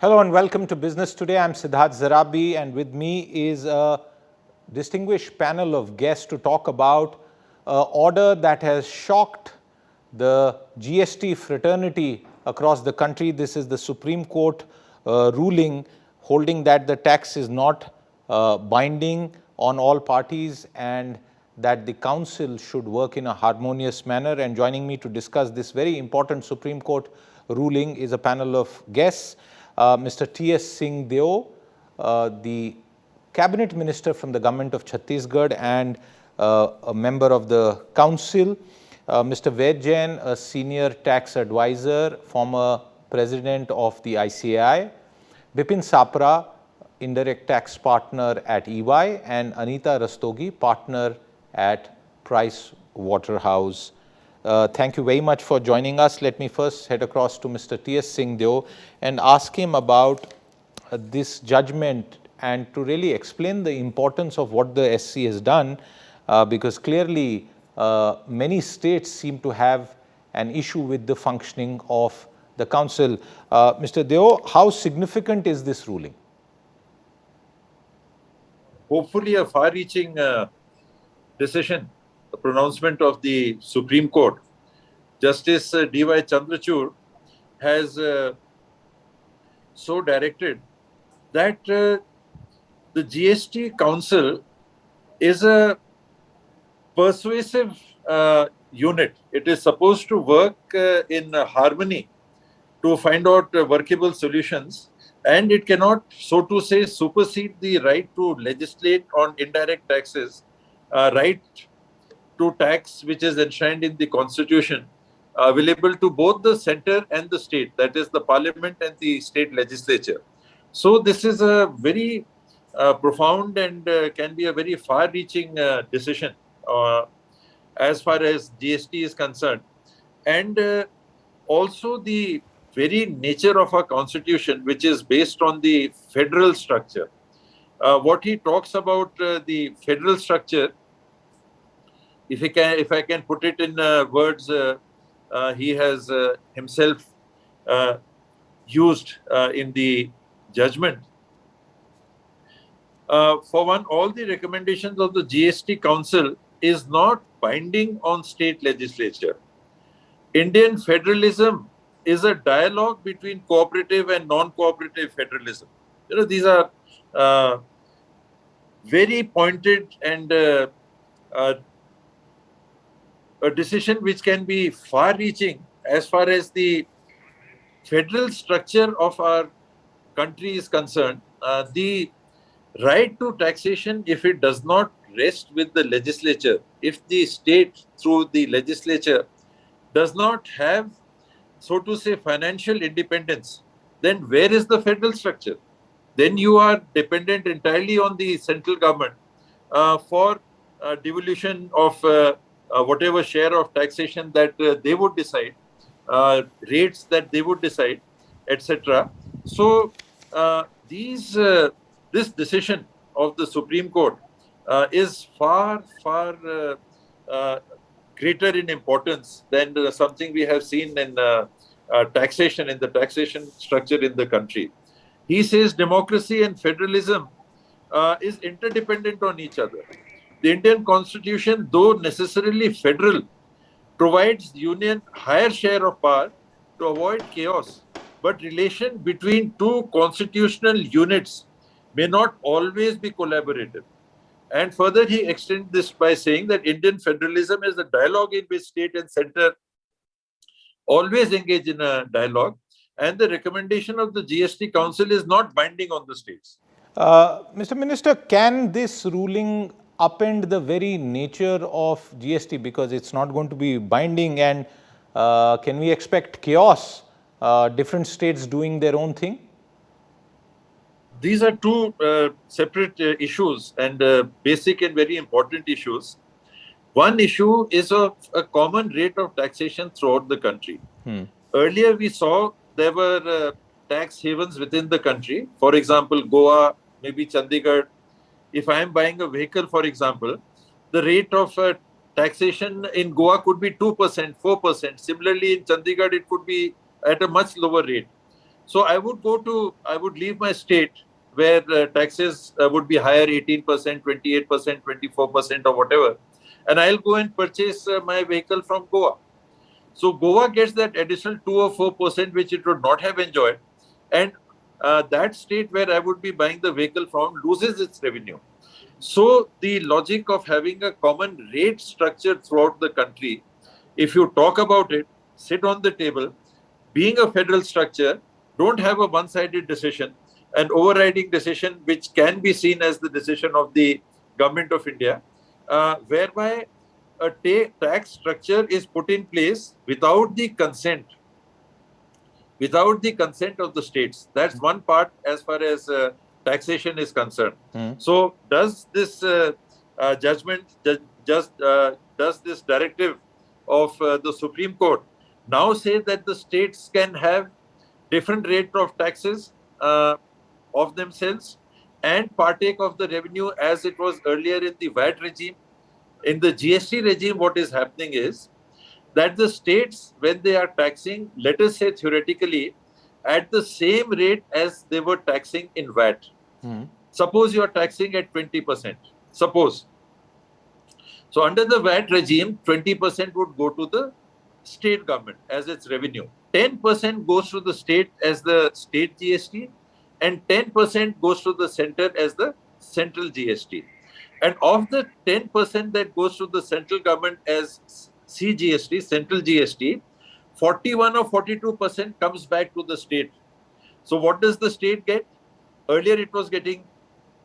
Hello and welcome to Business Today. I'm Siddharth Zarabi, and with me is a distinguished panel of guests to talk about an order that has shocked the GST fraternity across the country. This is the Supreme Court ruling holding that the tax is not binding on all parties and that the council should work in a harmonious manner. And joining me to discuss this very important Supreme Court ruling is a panel of guests. Mr. T.S. Singh Deo, the Cabinet Minister from the government of Chhattisgarh and a member of the council. Mr. Ved Jain, a senior tax advisor, former president of the ICAI. Bipin Sapra, indirect tax partner at EY, and Anita Rastogi, partner at Price Waterhouse. Thank you very much for joining us. Let me first head across to Mr. T.S. Singh Deo and ask him about this judgment and to really explain the importance of what the SC has done, because clearly many states seem to have an issue with the functioning of the council. Mr. Deo, how significant is this ruling? Hopefully a far-reaching decision, the pronouncement of the Supreme Court. Justice DY Chandrachud has so directed that the GST Council is a persuasive unit. It is supposed to work in harmony to find out workable solutions, and it cannot, so to say, supersede the right to legislate on indirect taxes, right to tax which is enshrined in the Constitution, available to both the center and the state, that is the parliament and the state legislature. So this is a very profound and can be a very far-reaching decision as far as GST is concerned. And also the very nature of our constitution, which is based on the federal structure. What he talks about the federal structure, if I can put it in words, he has himself used in the judgment. For one, all the recommendations of the GST Council is not binding on state legislature. Indian federalism is a dialogue between cooperative and non-cooperative federalism. You know, these are very pointed and a decision which can be far-reaching as far as the federal structure of our country is concerned. The right to taxation, if it does not rest with the legislature, if the state through the legislature does not have, so to say, financial independence, then where is the federal structure? Then you are dependent entirely on the central government for devolution of whatever share of taxation that they would decide, rates that they would decide, etc. So this decision of the Supreme Court is far greater in importance than something we have seen in taxation, in the taxation structure in the country. He says democracy and federalism is interdependent on each other. The Indian Constitution, though necessarily federal, provides union higher share of power to avoid chaos, but relation between two constitutional units may not always be collaborative. And further, he extends this by saying that Indian federalism is a dialogue in which state and center always engage in a dialogue, and the recommendation of the GST Council is not binding on the states. Mr. Minister, can this ruling upend the very nature of GST, because it's not going to be binding, and can we expect chaos, different states doing their own thing? These are two separate issues and basic and very important issues. One issue is of a common rate of taxation throughout the country. Earlier, we saw there were tax havens within the country. For example, Goa, maybe Chandigarh. If I am buying a vehicle, for example, the rate of taxation in Goa could be 2%, 4%. Similarly, in Chandigarh, it could be at a much lower rate. So I would leave my state where taxes would be higher, 18%, 28%, 24% or whatever. And I'll go and purchase my vehicle from Goa. So Goa gets that additional 2 or 4%, which it would not have enjoyed. And that state where I would be buying the vehicle from loses its revenue. So the logic of having a common rate structure throughout the country, if you talk about it, sit on the table, being a federal structure, don't have a one-sided decision, an overriding decision which can be seen as the decision of the government of India, whereby a tax structure is put in place without the consent of the states. That's one part as far as taxation is concerned. So does this judgment, does this directive of the Supreme Court now say that the states can have different rate of taxes of themselves and partake of the revenue as it was earlier in the VAT regime? In the GST regime, what is happening is that the states, when they are taxing, let us say theoretically, at the same rate as they were taxing in VAT. Suppose you are taxing at 20%. Suppose. So under the VAT regime, 20% would go to the state government as its revenue. 10% goes to the state as the state GST, and 10% goes to the center as the central GST. And of the 10% that goes to the central government as CGST, central GST, 41 or 42% comes back to the state. So what does the state get? Earlier it was getting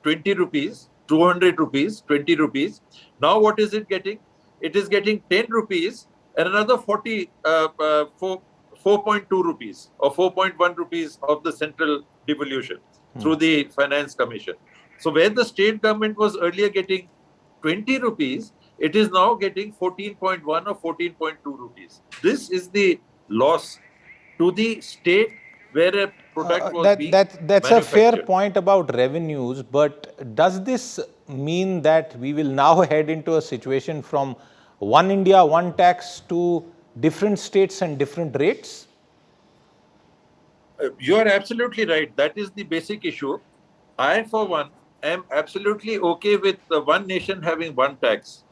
20 rupees, 200 rupees, 20 rupees. Now what is it getting? It is getting 10 rupees and another 4.2 rupees or 4.1 rupees of the central devolution through the Finance Commission. So where the state government was earlier getting 20 rupees, it is now getting 14.1 or 14.2 rupees. This is the loss to the state where a product was being That's a fair manufactured. point about revenues, but does this mean that we will now head into a situation from one India, one tax to different states and different rates? You are absolutely right. That is the basic issue. I, for one, am absolutely okay with the one nation having one tax.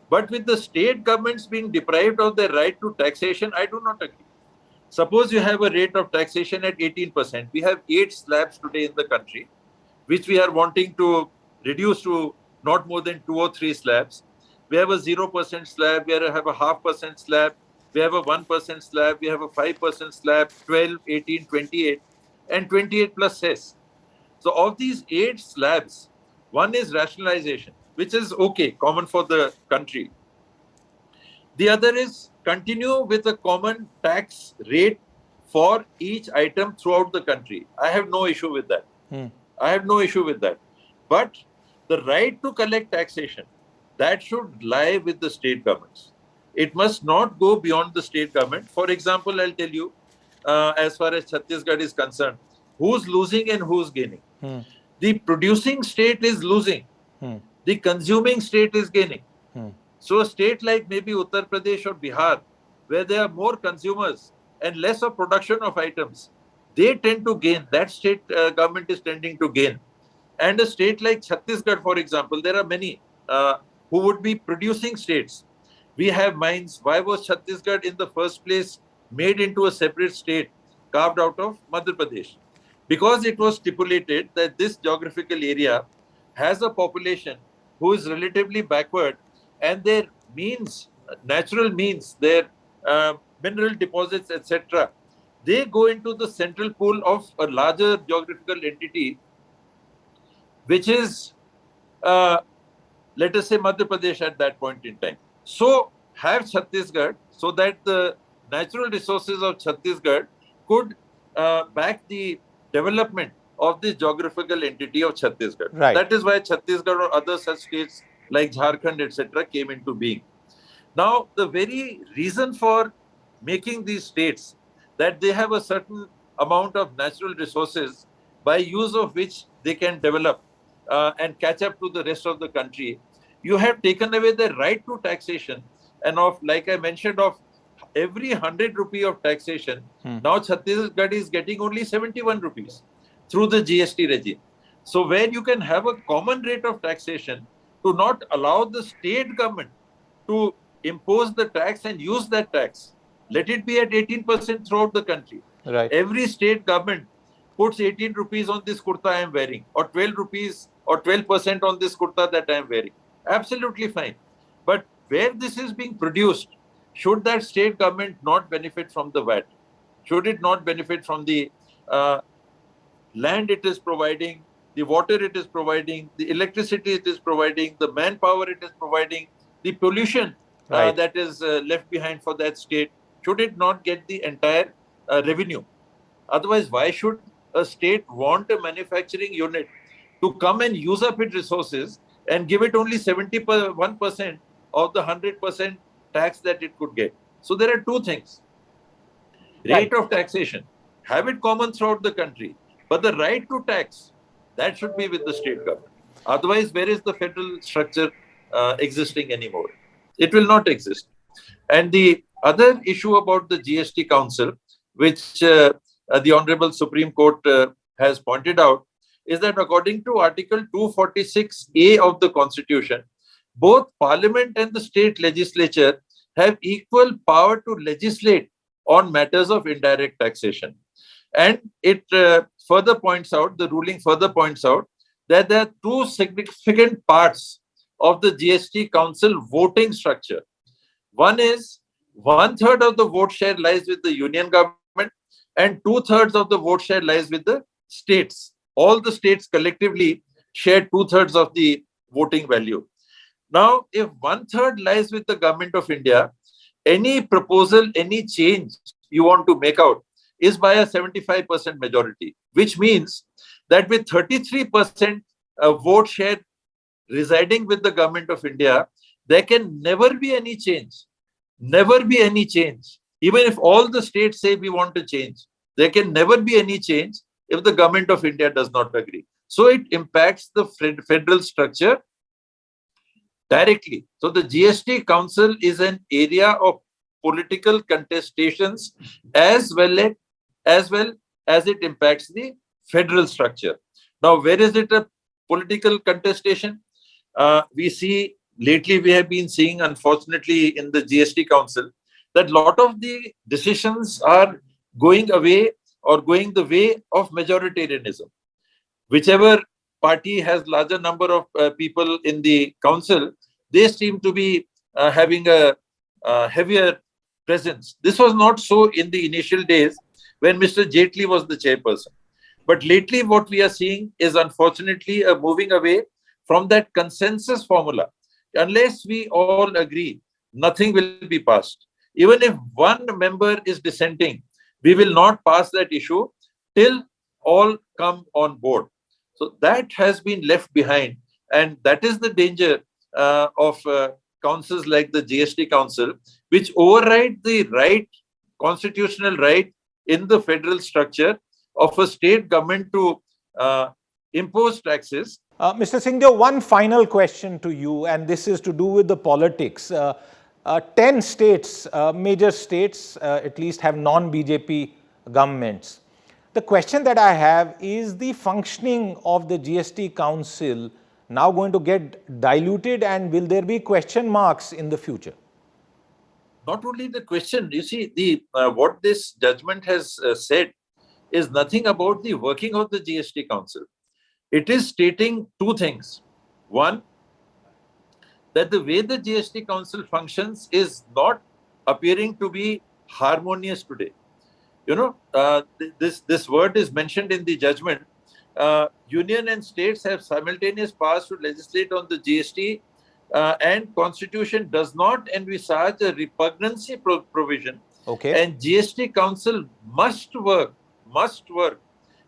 But with the state governments being deprived of their right to taxation, I do not agree. Suppose you have a rate of taxation at 18%. We have 8 slabs today in the country, which we are wanting to reduce to not more than 2 or 3 slabs. We have a 0% slab, we have a 0.5% slab, we have a 1% slab, we have a 5% slab, 12, 18, 28, and 28 plus cess. So of these 8 slabs, one is rationalization, which is okay, common for the country. The other is continue with a common tax rate for each item throughout the country. I have no issue with that. I have no issue with that. But the right to collect taxation, that should lie with the state governments. It must not go beyond the state government. For example, I'll tell you, as far as Chhattisgarh is concerned, who's losing and who's gaining. The producing state is losing. The consuming state is gaining. So a state like maybe Uttar Pradesh or Bihar, where there are more consumers and less of production of items, they tend to gain. That state government is tending to gain. And a state like Chhattisgarh, for example, there are many who would be producing states. We have mines. Why was Chhattisgarh in the first place made into a separate state carved out of Madhya Pradesh? Because it was stipulated that this geographical area has a population who is relatively backward, and their means, natural means, their mineral deposits, etc., they go into the central pool of a larger geographical entity, which is, let us say, Madhya Pradesh at that point in time. So have Chhattisgarh so that the natural resources of Chhattisgarh could back the development of this geographical entity of Chhattisgarh. Right. That is why Chhattisgarh or other such states like Jharkhand, etc., came into being. Now, the very reason for making these states that they have a certain amount of natural resources by use of which they can develop and catch up to the rest of the country. You have taken away the right to taxation and of, like I mentioned, of every 100 rupee of taxation, now Chhattisgarh is getting only 71 rupees through the GST regime. So where you can have a common rate of taxation to not allow the state government to impose the tax and use that tax. Let it be at 18% throughout the country. Right. Every state government puts 18 rupees on this kurta I am wearing, or 12 rupees or 12% on this kurta that I am wearing. Absolutely fine. But where this is being produced, should that state government not benefit from the VAT? Should it not benefit from the land it is providing, the water it is providing, the electricity it is providing, the manpower it is providing, the pollution Right. that is left behind for that state? Should it not get the entire revenue? Otherwise, why should a state want a manufacturing unit to come and use up its resources and give it only 71% of the 100% tax that it could get? So there are two things. Rate of taxation, have it common throughout the country, but the right to tax, that should be with the state government. Otherwise, where is the federal structure existing anymore? It will not exist. And the other issue about the GST Council, which the Honorable Supreme Court has pointed out, is that according to Article 246A of the Constitution, both Parliament and the state legislature have equal power to legislate on matters of indirect taxation. And it further points out, the ruling further points out, that there are two significant parts of the GST Council voting structure. One is 1/3 of the vote share lies with the union government and 2/3 of the vote share lies with the states. All the states collectively share 2/3 of the voting value. Now, if 1/3 lies with the government of India, any proposal, any change you want to make out is by a 75% majority, which means that with 33% vote share residing with the government of India, there can never be any change. Never be any change. Even if all the states say we want to change, there can never be any change if the government of India does not agree. So it impacts the federal structure directly. So the GST Council is an area of political contestations as well as it impacts the federal structure. Now, where is it a political contestation? We see lately, we have been seeing, unfortunately, in the GST Council, that a lot of the decisions are going away or going the way of majoritarianism. Whichever party has larger number of people in the council, they seem to be having a heavier presence. This was not so in the initial days when Mr. Jaitley was the chairperson. But lately, what we are seeing is unfortunately a moving away from that consensus formula. Unless we all agree, nothing will be passed. Even if one member is dissenting, we will not pass that issue till all come on board. So that has been left behind. And that is the danger of councils like the GST Council, which override the constitutional right in the federal structure of a state government to impose taxes. Mr. Singhdeo, one final question to you, and this is to do with the politics. 10 states, major states at least, have non-BJP governments. The question that I have is the functioning of the GST Council now going to get diluted, and will there be question marks in the future? Not only the question, you see, the what this judgment has said is nothing about the working of the GST Council. It is stating two things. One, that the way the GST Council functions is not appearing to be harmonious today. You know, this word is mentioned in the judgment. Union and states have simultaneous powers to legislate on the GST, and Constitution does not envisage a repugnancy provision. Okay. And GST Council must work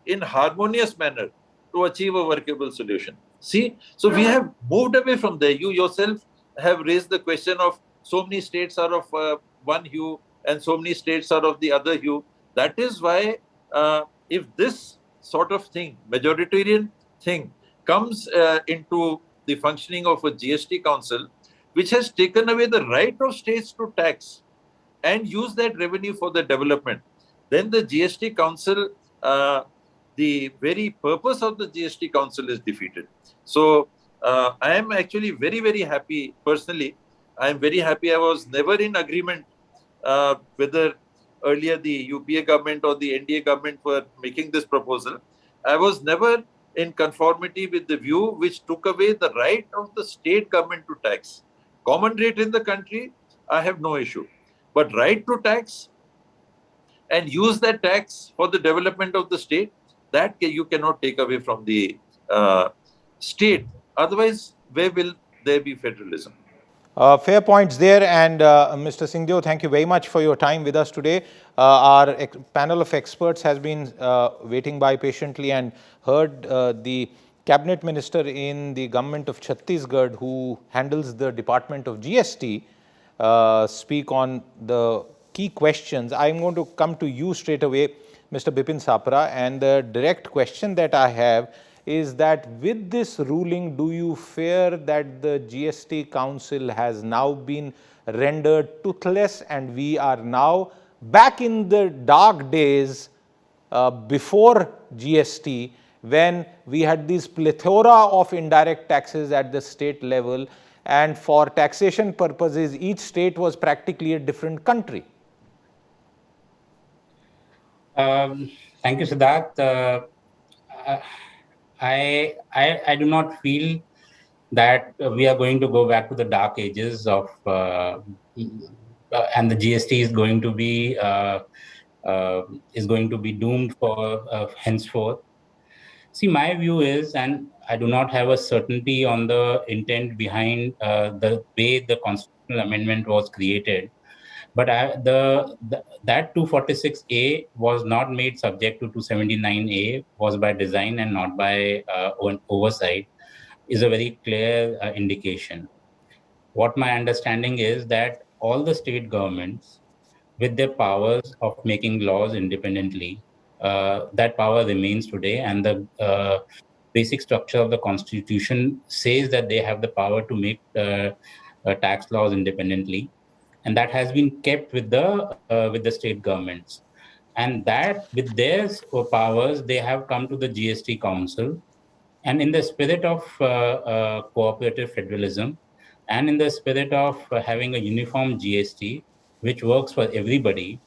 in harmonious manner to achieve a workable solution. See, so we have moved away from there. You yourself have raised the question of so many states are of one hue and so many states are of the other hue. That is why if this sort of thing, majoritarian thing, comes into the functioning of a GST Council, which has taken away the right of states to tax, and use that revenue for the development, then the GST Council, the very purpose of the GST Council is defeated. So I am actually very, very happy personally. I am very happy. I was never in agreement whether earlier the UPA government or the NDA government were making this proposal. I was never in conformity with the view which took away the right of the state government to tax. Common rate in the country, I have no issue. But right to tax and use that tax for the development of the state, that you cannot take away from the state. Otherwise, where will there be federalism? Fair points there. And Mr. Singhdeo, thank you very much for your time with us today. Our panel of experts has been waiting by patiently and heard the cabinet minister in the government of Chhattisgarh, who handles the department of GST, speak on the key questions. I'm going to come to you straight away, Mr. Bipin Sapra, and the direct question that I have is that with this ruling, do you fear that the GST Council has now been rendered toothless and we are now back in the dark days before GST, when we had this plethora of indirect taxes at the state level, and for taxation purposes, each state was practically a different country? Thank you, Siddharth. I do not feel that we are going to go back to the dark ages of and the GST is going to be doomed for henceforth. See, my view is, and I do not have a certainty on the intent behind the way the constitutional amendment was created, but that 246A was not made subject to 279A, was by design and not by oversight, is a very clear indication. What my understanding is that all the state governments, with their powers of making laws independently, that power remains today, and the basic structure of the constitution says that they have the power to make tax laws independently, and that has been kept with the state governments. And that with their powers, they have come to the GST Council, and in the spirit of cooperative federalism, and in the spirit of having a uniform GST which works for everybody,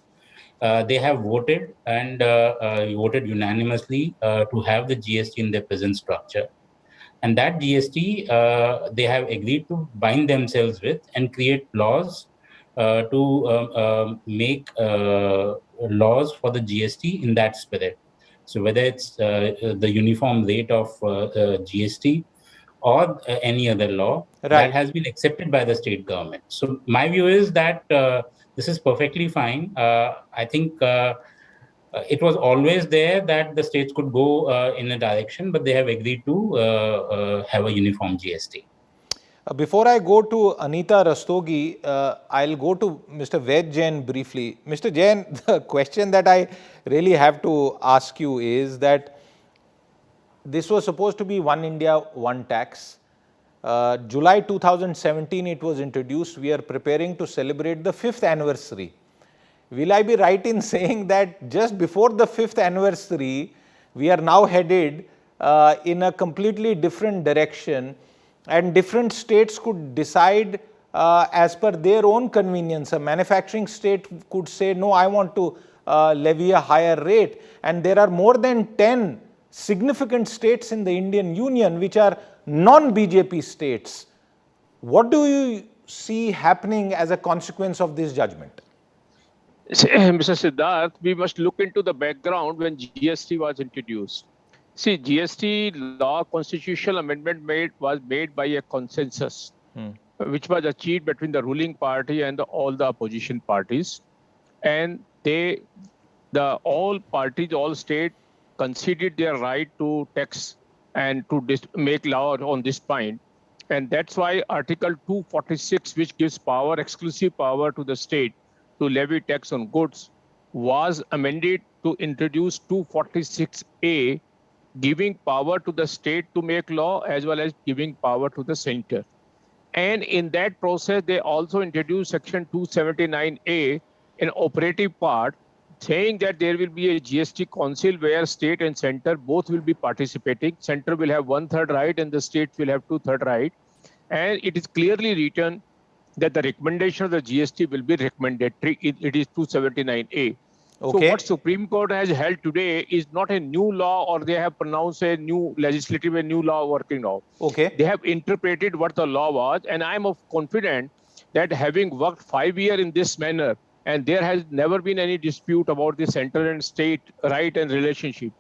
they have voted and voted unanimously to have the GST in their present structure. And that GST, they have agreed to bind themselves with and create laws to make laws for the GST in that spirit. So whether it's the uniform rate of GST or any other law, Right, that has been accepted by the state government. So my view is that this is perfectly fine. I think it was always there that the states could go in a direction, but they have agreed to have a uniform GST. Before I go to Anita Rastogi, I'll go to Mr. Ved Jain briefly. Mr. Jain, the question that I really have to ask you is that this was supposed to be One India, One Tax. July 2017, it was introduced. We are preparing to celebrate the 5th anniversary. Will I be right in saying that just before the 5th anniversary, we are now headed in a completely different direction, and different states could decide as per their own convenience? A manufacturing state could say, no, I want to levy a higher rate. And there are more than 10 significant states in the Indian Union which are non-BJP states. What do you see happening as a consequence of this judgment? Mr. Siddharth, we must look into the background when GST was introduced. See, GST law constitutional amendment was made by a consensus, which was achieved between the ruling party and all the opposition parties. And all parties, all states conceded their right to tax and to make law on this point. And that's why Article 246, which gives exclusive power to the state to levy tax on goods, was amended to introduce 246A, giving power to the state to make law as well as giving power to the center. And in that process, they also introduced Section 279A, an operative part, saying that there will be a GST council where state and center both will be participating. Center will have 1/3 right and the states will have 2/3 right. And it is clearly written that the recommendation of the GST will be recommendatory. It is 279A. So Okay. what Supreme Court has held today is not a new law, or they have pronounced a new legislative, a new law working now. Okay. They have interpreted what the law was, and I am confident that having worked 5 years in this manner, and there has never been any dispute about the center and state right and relationship.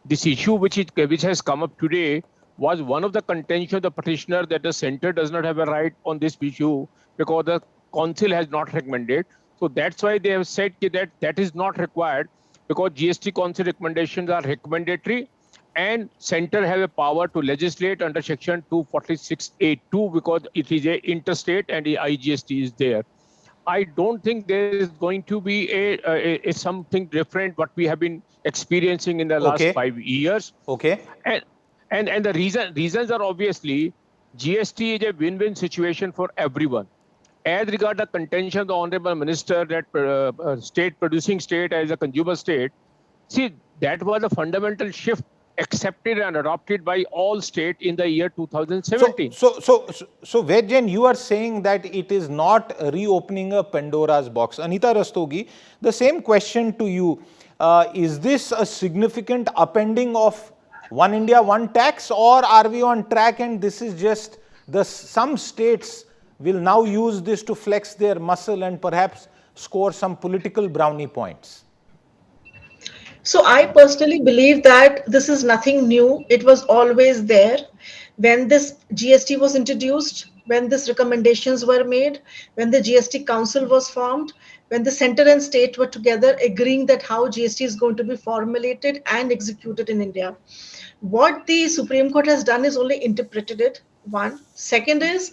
This issue which has come up today was one of the contention of the petitioner, that the center does not have a right on this issue because the council has not recommended. So that's why they have said that that is not required, because GST council recommendations are recommendatory, and center have a power to legislate under section 246A2 because it is a interstate and the IGST is there. I don't think there is going to be a something different what we have been experiencing in the last Okay. 5 years. Okay. And the reasons are obviously GST is a win-win situation for everyone. As regard the contention of the Honorable Minister that state producing state as a consumer state, see, that was a fundamental shift accepted and adopted by all states in the year 2017. So Vedjan, you are saying that it is not reopening a Pandora's box. Anita Rastogi, the same question to you. Is this a significant upending of One India, One Tax, or are we on track and this is just some states will now use this to flex their muscle and perhaps score some political brownie points? So I personally believe that this is nothing new. It was always there. When this GST was introduced, when these recommendations were made, when the GST Council was formed, when the center and state were together agreeing that how GST is going to be formulated and executed in India. What the Supreme Court has done is only interpreted it, one. Second is,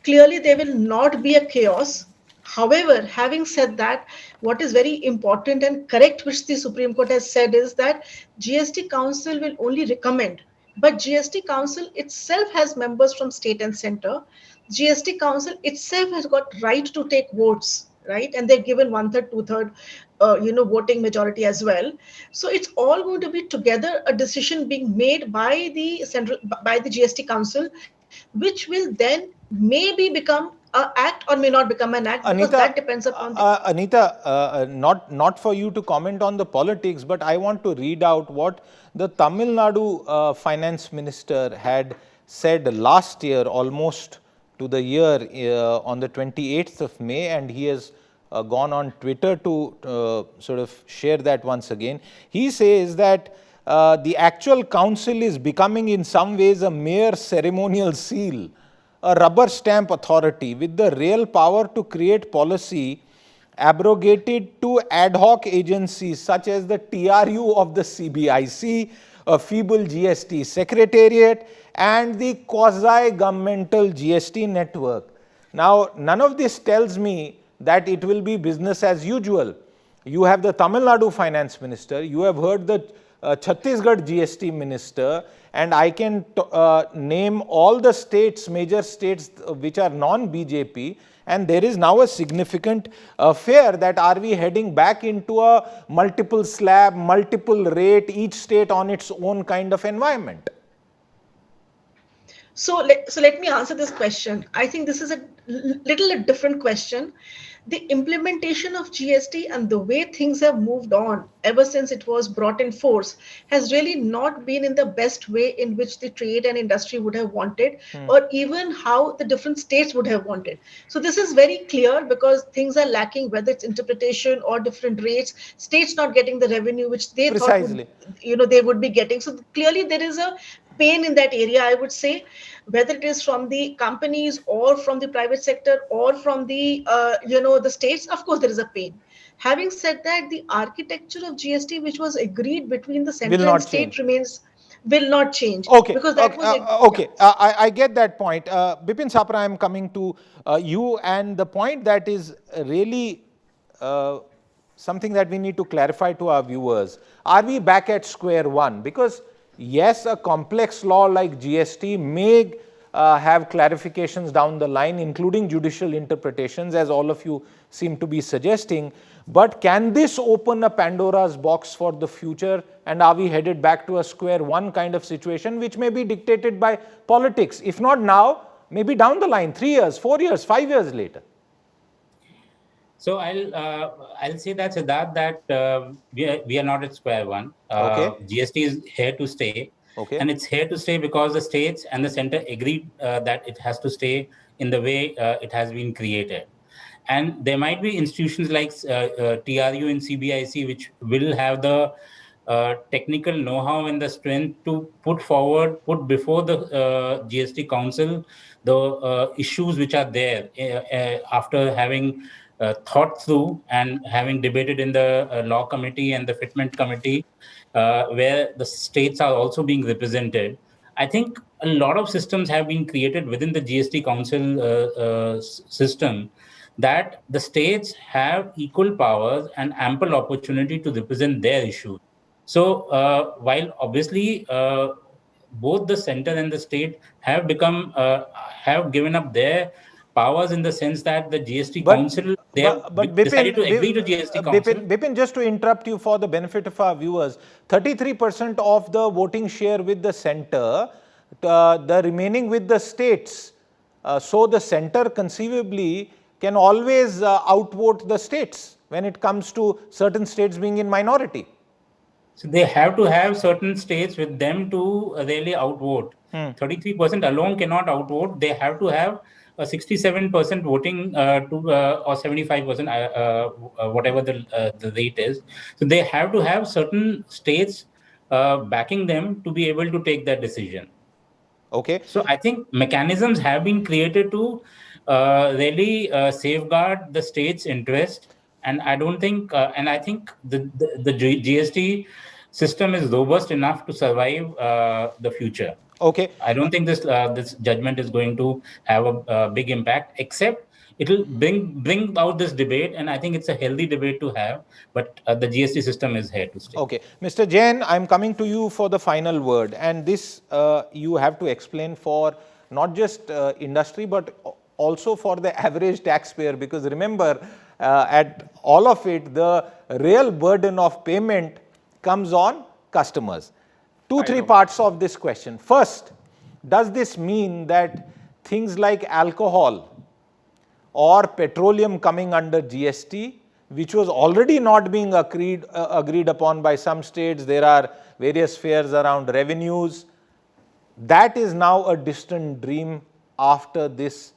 clearly there will not be a chaos. However, having said that, what is very important and correct, which the Supreme Court has said, is that GST Council will only recommend, but GST Council itself has members from state and center. GST Council itself has got right to take votes, right? And they're given 1/3, 2/3, voting majority as well. So it's all going to be together a decision being made by the GST Council, which will then maybe become an act or may not become an act, because that depends upon Anita, not for you to comment on the politics, but I want to read out what the Tamil Nadu finance minister had said last year, almost to the year, on the 28th of May, and he has gone on Twitter to sort of share that once again. He says that the actual council is becoming in some ways a mere ceremonial seal, a rubber stamp authority with the real power to create policy abrogated to ad hoc agencies such as the TRU of the CBIC, a feeble GST secretariat, and the quasi-governmental GST network. Now, none of this tells me that it will be business as usual. You have the Tamil Nadu finance minister, you have heard the Chhattisgarh GST minister, and I can name all the states, major states which are non-BJP, and there is now a significant fear that are we heading back into a multiple slab, multiple rate, each state on its own kind of environment? So let me answer this question. I think this is a little different question. The implementation of GST and the way things have moved on ever since it was brought in force has really not been in the best way in which the trade and industry would have wanted, or even how the different states would have wanted. So this is very clear because things are lacking, whether it's interpretation or different rates, states not getting the revenue which they Precisely. thought they would be getting. So clearly there is a pain in that area, I would say, whether it is from the companies or from the private sector or from the the states. Of course there is a pain. Having said that, the architecture of GST which was agreed between the center and state will not change. Okay, because that was okay. I get that point. Bipin Sapra, I am coming to you, and the point that is really something that we need to clarify to our viewers. Are we back at square one? Because yes, a complex law like GST may have clarifications down the line, including judicial interpretations, as all of you seem to be suggesting. But can this open a Pandora's box for the future? And are we headed back to a square one kind of situation, which may be dictated by politics? If not now, maybe down the line, 3 years, 4 years, 5 years later. So I'll say that, Siddharth, that we are not at square one. Okay. GST is here to stay, Okay. and it's here to stay because the states and the center agreed that it has to stay in the way it has been created. And there might be institutions like TRU and CBIC which will have the technical know-how and the strength to put before the GST Council the issues which are there after having thought through and having debated in the law committee and the fitment committee, where the states are also being represented. I think a lot of systems have been created within the GST Council system that the states have equal powers and ample opportunity to represent their issues. So while obviously both the center and the state have given up their powers in the sense that the GST Council, they have decided to agree to GST Council. Bipin, just to interrupt you for the benefit of our viewers, 33% of the voting share with the center, the remaining with the states. So the center conceivably can always outvote the states when it comes to certain states being in minority. So they have to have certain states with them to really outvote. 33% alone cannot outvote. They have to have 67% voting or 75%, whatever the rate is. So they have to have certain states backing them to be able to take that decision. Okay. So I think mechanisms have been created to really safeguard the state's interest. And I don't think, and I think the GST system is robust enough to survive the future. Okay. I don't think this judgment is going to have a big impact, except it will bring out this debate, and I think it's a healthy debate to have. But the GST system is here to stay. Okay, Mr. Jain, I'm coming to you for the final word, and this you have to explain for not just industry but also for the average taxpayer, because remember, at all of it, the real burden of payment comes on customers. Three parts of this question. First, does this mean that things like alcohol or petroleum coming under GST, which was already not being agreed upon by some states, there are various fears around revenues, that is now a distant dream after this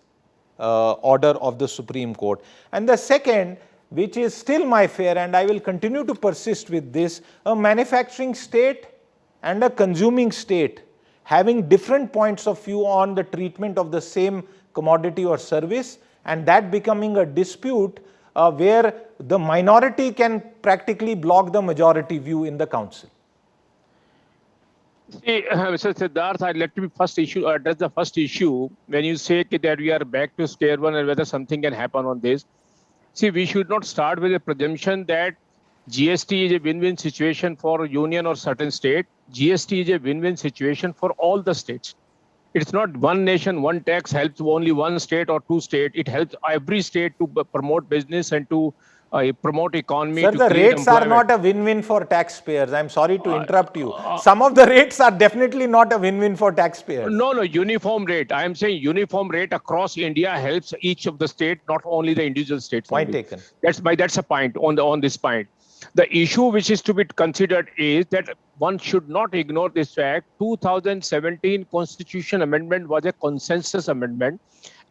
order of the Supreme Court? And the second, which is still my fear, and I will continue to persist with this, a manufacturing state and a consuming state having different points of view on the treatment of the same commodity or service, and that becoming a dispute where the minority can practically block the majority view in the council. See, Mr. Siddharth, let me address the first issue. When you say that we are back to square one and whether something can happen on this, see, we should not start with a presumption that GST is a win-win situation for union or certain state. GST is a win-win situation for all the states. It's not one nation, one tax helps only one state or two states. It helps every state to promote business and to promote economy. Sir, the rates are not a win-win for taxpayers. I'm sorry to interrupt you. Some of the rates are definitely not a win-win for taxpayers. No, uniform rate. I am saying uniform rate across India helps each of the state, not only the individual states. Point taken. That's a point on this point. The issue which is to be considered is that one should not ignore this fact. 2017 Constitution Amendment was a consensus amendment,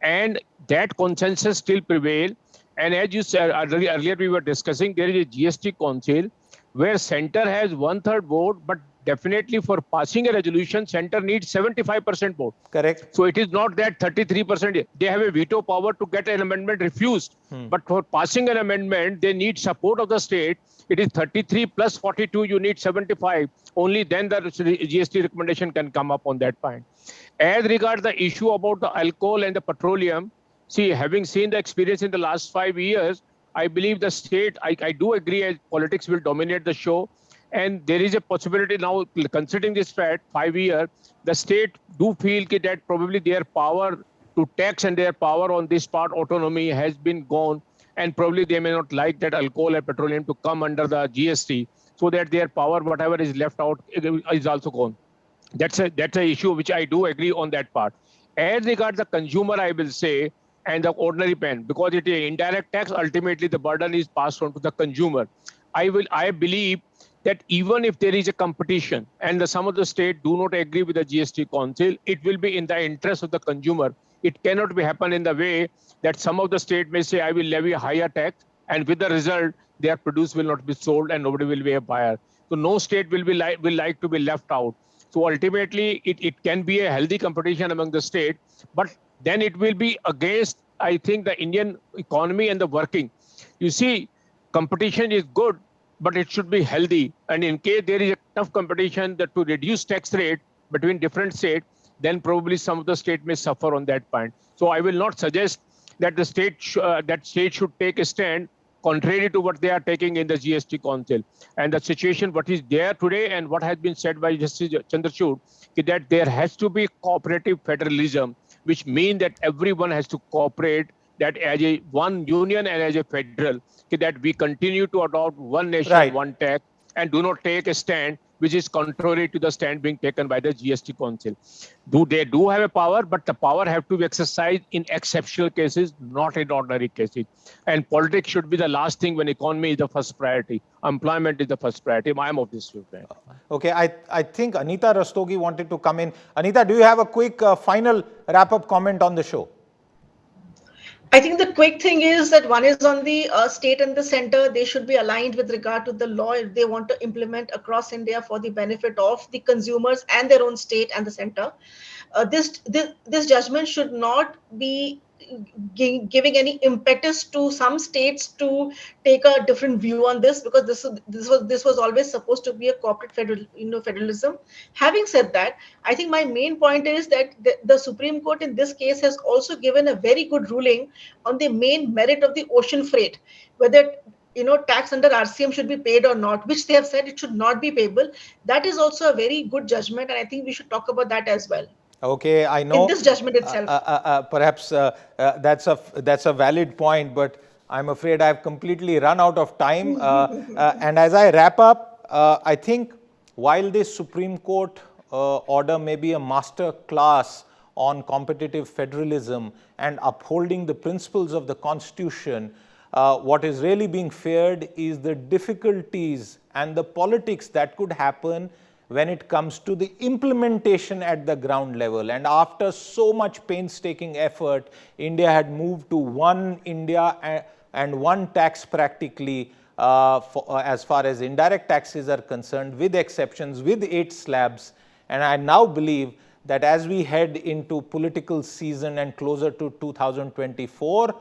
and that consensus still prevails. And as you said earlier, we were discussing, there is a GST Council where center has 1/3 vote, but definitely for passing a resolution, center needs 75% vote. Correct. So it is not that 33%, they have a veto power to get an amendment refused. But for passing an amendment, they need support of the state. It is 33 plus 42, you need 75. Only then the GST recommendation can come up on that point. As regards the issue about the alcohol and the petroleum, see, having seen the experience in the last 5 years, I believe the state, I do agree as politics will dominate the show. And there is a possibility now, considering this fact, 5 years, the state do feel that probably their power to tax and their power on this part, autonomy, has been gone. And probably they may not like that alcohol and petroleum to come under the GST, so that their power, whatever is left out, is also gone. That's a issue which I do agree on that part. As regards the consumer, I will say, and the ordinary pen, because it is indirect tax, ultimately the burden is passed on to the consumer. I believe that even if there is a competition and some of the states do not agree with the GST Council, it will be in the interest of the consumer. It cannot be happen in the way that some of the states may say, I will levy a higher tax, and with the result, their produce will not be sold and nobody will be a buyer. So no state will like to be left out. So ultimately, it can be a healthy competition among the states, but then it will be against, I think, the Indian economy and the working. You see, competition is good, but it should be healthy. And in case there is a tough competition that to reduce tax rate between different states, then probably some of the state may suffer on that point. So I will not suggest that the state should take a stand contrary to what they are taking in the GST Council. And the situation, what is there today and what has been said by Justice Chandrachud, is that there has to be cooperative federalism, which means that everyone has to cooperate, that as a one union and as a federal, that we continue to adopt one nation, Right. one tax, and do not take a stand which is contrary to the stand being taken by the GST Council. They do have a power, but the power have to be exercised in exceptional cases, not in ordinary cases. And politics should be the last thing when economy is the first priority. Employment is the first priority. I am of this view. Okay, I think Anita Rastogi wanted to come in. Anita, do you have a quick final wrap-up comment on the show? I think the quick thing is that one is on the state and the center. They should be aligned with regard to the law if they want to implement across India for the benefit of the consumers and their own state and the center. This judgment should not be giving any impetus to some states to take a different view on this, because this was always supposed to be a corporate federalism. Having said that, I think my main point is that the Supreme Court in this case has also given a very good ruling on the main merit of the ocean freight, whether tax under RCM should be paid or not, which they have said it should not be payable. That is also a very good judgment, and I think we should talk about that as well. Okay, I know. In this judgment itself. Perhaps that's a valid point, but I'm afraid I've completely run out of time. And as I wrap up, I think while this Supreme Court order may be a master class on competitive federalism and upholding the principles of the Constitution, what is really being feared is the difficulties and the politics that could happen when it comes to the implementation at the ground level. And after so much painstaking effort, India had moved to one India and one tax practically as far as indirect taxes are concerned, with exceptions, with 8 slabs. And I now believe that as we head into political season and closer to 2024,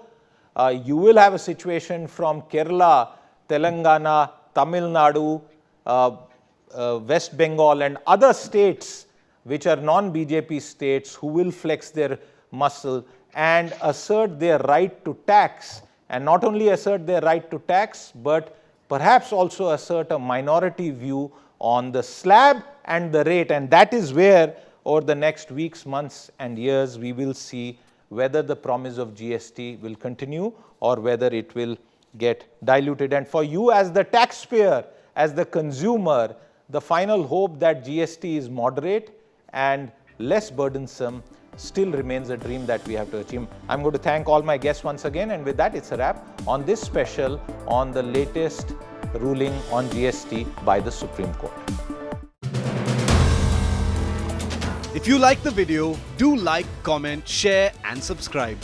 you will have a situation from Kerala, Telangana, Tamil Nadu, West Bengal and other states which are non-BJP states who will flex their muscle and assert their right to tax, and not only assert their right to tax, but perhaps also assert a minority view on the slab and the rate. And that is where over the next weeks, months and years we will see whether the promise of GST will continue or whether it will get diluted. And for you as the taxpayer, as the consumer, the final hope that GST is moderate and less burdensome still remains a dream that we have to achieve. I'm going to thank all my guests once again, and with that it's a wrap on this special on the latest ruling on GST by the Supreme Court. If you like the video, do like, comment, share and subscribe.